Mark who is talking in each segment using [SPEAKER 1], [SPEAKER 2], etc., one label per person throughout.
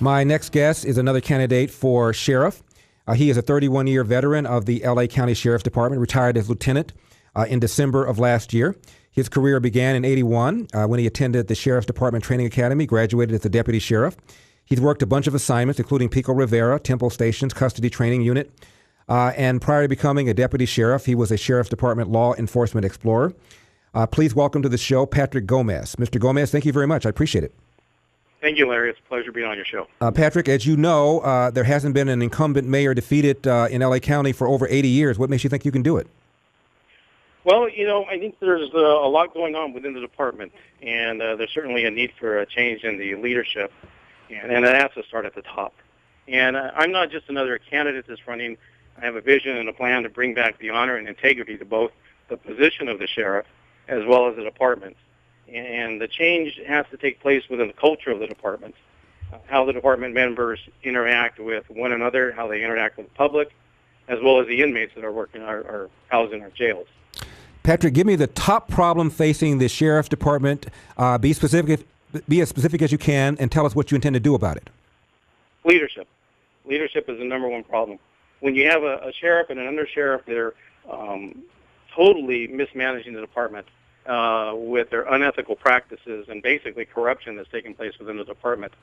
[SPEAKER 1] My next guest is another candidate for sheriff. He is a 31-year veteran of the L.A. County Sheriff's Department, retired as lieutenant in December of last year. His career began in '81 when he attended the Sheriff's Department Training Academy, graduated as a deputy sheriff. He's worked a bunch of assignments, including Pico Rivera, Temple Station's Custody Training Unit. And prior to becoming a deputy sheriff, he was a Sheriff's Department law enforcement explorer. Please welcome to the show Patrick Gomez. Mr. Gomez, thank you very much. I appreciate it.
[SPEAKER 2] Thank you, Larry. It's a pleasure being on your show.
[SPEAKER 1] Patrick, as you know, there hasn't been an incumbent mayor defeated in L.A. County for over 80 years. What makes you think you can do it?
[SPEAKER 2] Well, I think there's a lot going on within the department, and there's certainly a need for a change in the leadership, and it has to start at the top. And I'm not just another candidate that's running. I have a vision and a plan to bring back the honor and integrity to both the position of the sheriff as well as the department. And the change has to take place within the culture of the department, how the department members interact with one another, how they interact with the public, as well as the inmates that are housed in our jails.
[SPEAKER 1] Patrick, give me the top problem facing the sheriff's department. Be as specific as you can, and tell us what you intend to do about it.
[SPEAKER 2] Leadership. Leadership is the number one problem. When you have a sheriff and an undersheriff that are totally mismanaging the department with their unethical practices and basically corruption that's taking place within the department,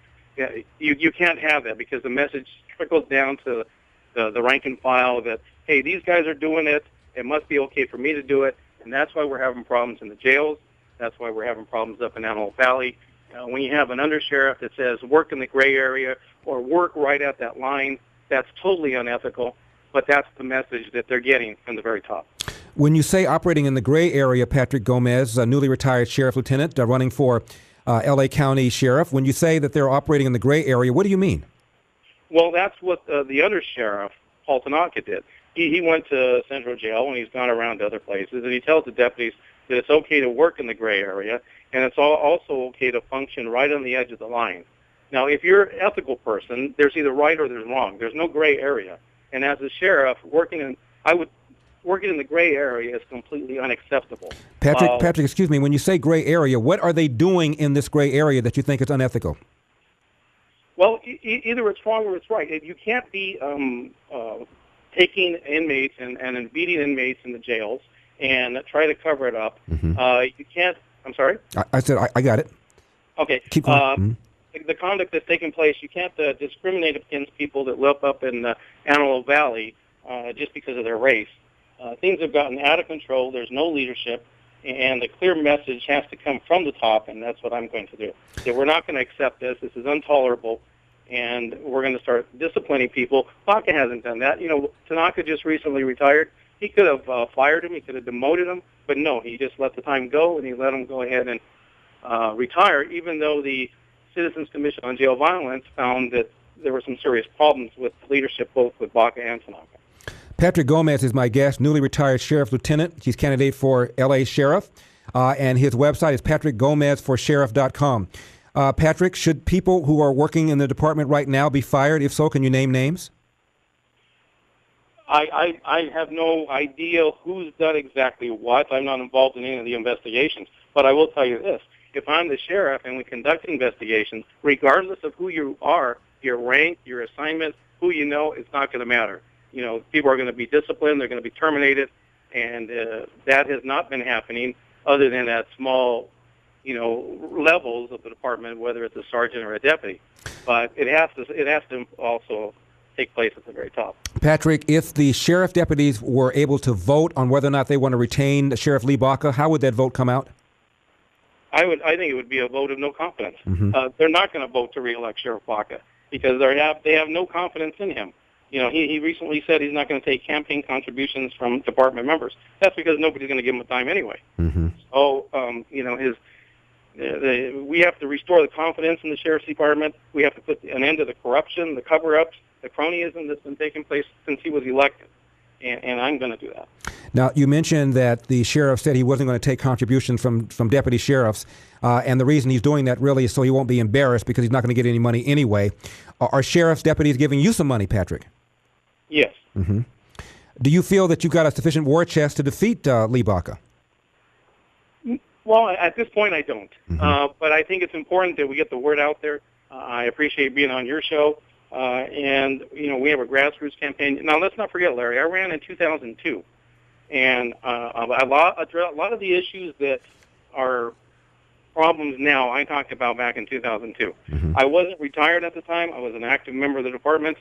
[SPEAKER 2] you can't have that, because the message trickles down to the rank and file that, hey, these guys are doing it, it must be okay for me to do it, and that's why we're having problems in the jails. That's why we're having problems up in Antelope Valley. When you have an undersheriff that says work in the gray area or work right at that line, that's totally unethical, but that's the message that they're getting from the very top.
[SPEAKER 1] When you say operating in the gray area, Patrick Gomez, a newly retired sheriff lieutenant running for L.A. County Sheriff, when you say that they're operating in the gray area, what do you mean?
[SPEAKER 2] Well, that's what the undersheriff, Paul Tanaka, did. He went to Central Jail, and he's gone around to other places, and he tells the deputies that it's okay to work in the gray area, and it's also okay to function right on the edge of the line. Now, if you're an ethical person, there's either right or there's wrong. There's no gray area. And as a sheriff, working in the gray area is completely unacceptable.
[SPEAKER 1] Patrick, excuse me, when you say gray area, what are they doing in this gray area that you think is unethical?
[SPEAKER 2] Well, either it's wrong or it's right. You can't be taking inmates and beating inmates in the jails and try to cover it up. Mm-hmm. You can't. I'm sorry?
[SPEAKER 1] I said I got it.
[SPEAKER 2] Okay.
[SPEAKER 1] Keep going.
[SPEAKER 2] The conduct that's taking place, you can't discriminate against people that live up in Antelope Valley just because of their race. Things have gotten out of control. There's no leadership, and the clear message has to come from the top, and that's what I'm going to do. That we're not going to accept this. This is intolerable, and we're going to start disciplining people. Baca hasn't done that. Tanaka just recently retired. He could have fired him. He could have demoted him, but no, he just let the time go, and he let him go ahead and retire, even though the Citizens Commission on Jail Violence found that there were some serious problems with leadership, both with Baca and Tanaka.
[SPEAKER 1] Patrick Gomez is my guest, newly retired sheriff lieutenant. He's candidate for L.A. Sheriff, and his website is patrickgomezforsheriff.com. Patrick, should people who are working in the department right now be fired? If so, can you name names?
[SPEAKER 2] I have no idea who's done exactly what. I'm not involved in any of the investigations, but I will tell you this. If I'm the sheriff and we conduct investigations, regardless of who you are, your rank, your assignment, who you know, it's not going to matter. People are going to be disciplined, they're going to be terminated, and that has not been happening other than at small, levels of the department, whether it's a sergeant or a deputy. But it has to also take place at the very top.
[SPEAKER 1] Patrick, if the sheriff deputies were able to vote on whether or not they want to retain Sheriff Lee Baca, how would that vote come out?
[SPEAKER 2] I think it would be a vote of no confidence.
[SPEAKER 1] Mm-hmm.
[SPEAKER 2] They're not going to vote to reelect Sheriff Baca because they have no confidence in him. He recently said he's not going to take campaign contributions from department members. That's because nobody's going to give him a dime anyway.
[SPEAKER 1] Mm-hmm.
[SPEAKER 2] So, we have to restore the confidence in the sheriff's department. We have to put an end to the corruption, the cover-ups, the cronyism that's been taking place since he was elected. And I'm going to do that.
[SPEAKER 1] Now, you mentioned that the sheriff said he wasn't going to take contributions from deputy sheriffs, and the reason he's doing that really is so he won't be embarrassed because he's not going to get any money anyway. Are sheriff's deputies giving you some money, Patrick?
[SPEAKER 2] Yes.
[SPEAKER 1] Mm-hmm. Do you feel that you've got a sufficient war chest to defeat Lee Baca?
[SPEAKER 2] Well, at this point, I don't.
[SPEAKER 1] Mm-hmm.
[SPEAKER 2] But I think it's important that we get the word out there. I appreciate being on your show. And, we have a grassroots campaign. Now, let's not forget, Larry, I ran in 2002. And a lot of the issues that are problems now, I talked about back in 2002.
[SPEAKER 1] Mm-hmm.
[SPEAKER 2] I wasn't retired at the time. I was an active member of the department.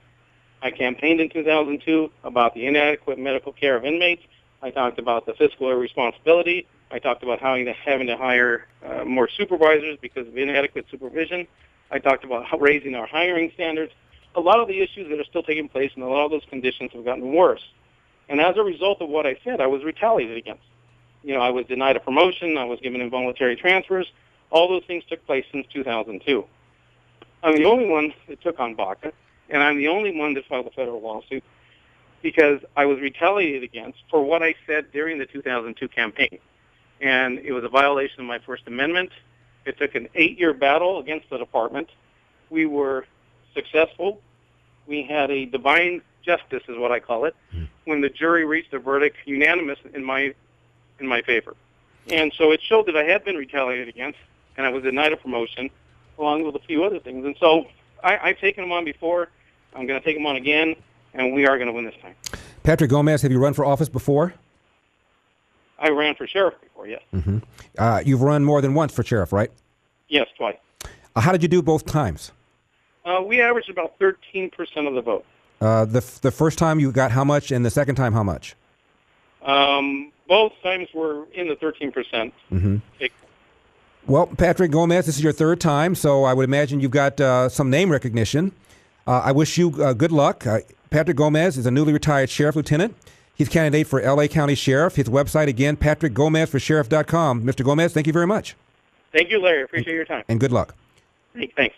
[SPEAKER 2] I campaigned in 2002 about the inadequate medical care of inmates. I talked about the fiscal irresponsibility. I talked about having to hire more supervisors because of inadequate supervision. I talked about raising our hiring standards. A lot of the issues that are still taking place, and a lot of those conditions have gotten worse. And as a result of what I said, I was retaliated against. I was denied a promotion. I was given involuntary transfers. All those things took place since 2002. I'm the only one that took on BACA, and I'm the only one that filed a federal lawsuit because I was retaliated against for what I said during the 2002 campaign. And it was a violation of my First Amendment. It took an 8-year battle against the department. We were successful. We had a divine justice, is what I call it, when the jury reached a verdict unanimous in my favor. And so it showed that I had been retaliated against, and I was denied a promotion, along with a few other things. And so I've taken them on before. I'm going to take them on again, and we are going to win this time.
[SPEAKER 1] Patrick Gomez, have you run for office before?
[SPEAKER 2] I ran for sheriff before, yes.
[SPEAKER 1] Mm-hmm. You've run more than once for sheriff, right?
[SPEAKER 2] Yes, twice.
[SPEAKER 1] How did you do both times?
[SPEAKER 2] We averaged about 13% of the vote.
[SPEAKER 1] The first time you got how much, and the second time how much?
[SPEAKER 2] Both times were in the 13%.
[SPEAKER 1] Mm-hmm. Well, Patrick Gomez, this is your third time, so I would imagine you've got some name recognition. I wish you good luck. Patrick Gomez is a newly retired sheriff lieutenant. He's a candidate for L.A. County Sheriff. His website, again, patrickgomezforsheriff.com. Mr. Gomez, thank you very much.
[SPEAKER 2] Thank you, Larry. Appreciate your time.
[SPEAKER 1] And good luck.
[SPEAKER 2] Thanks.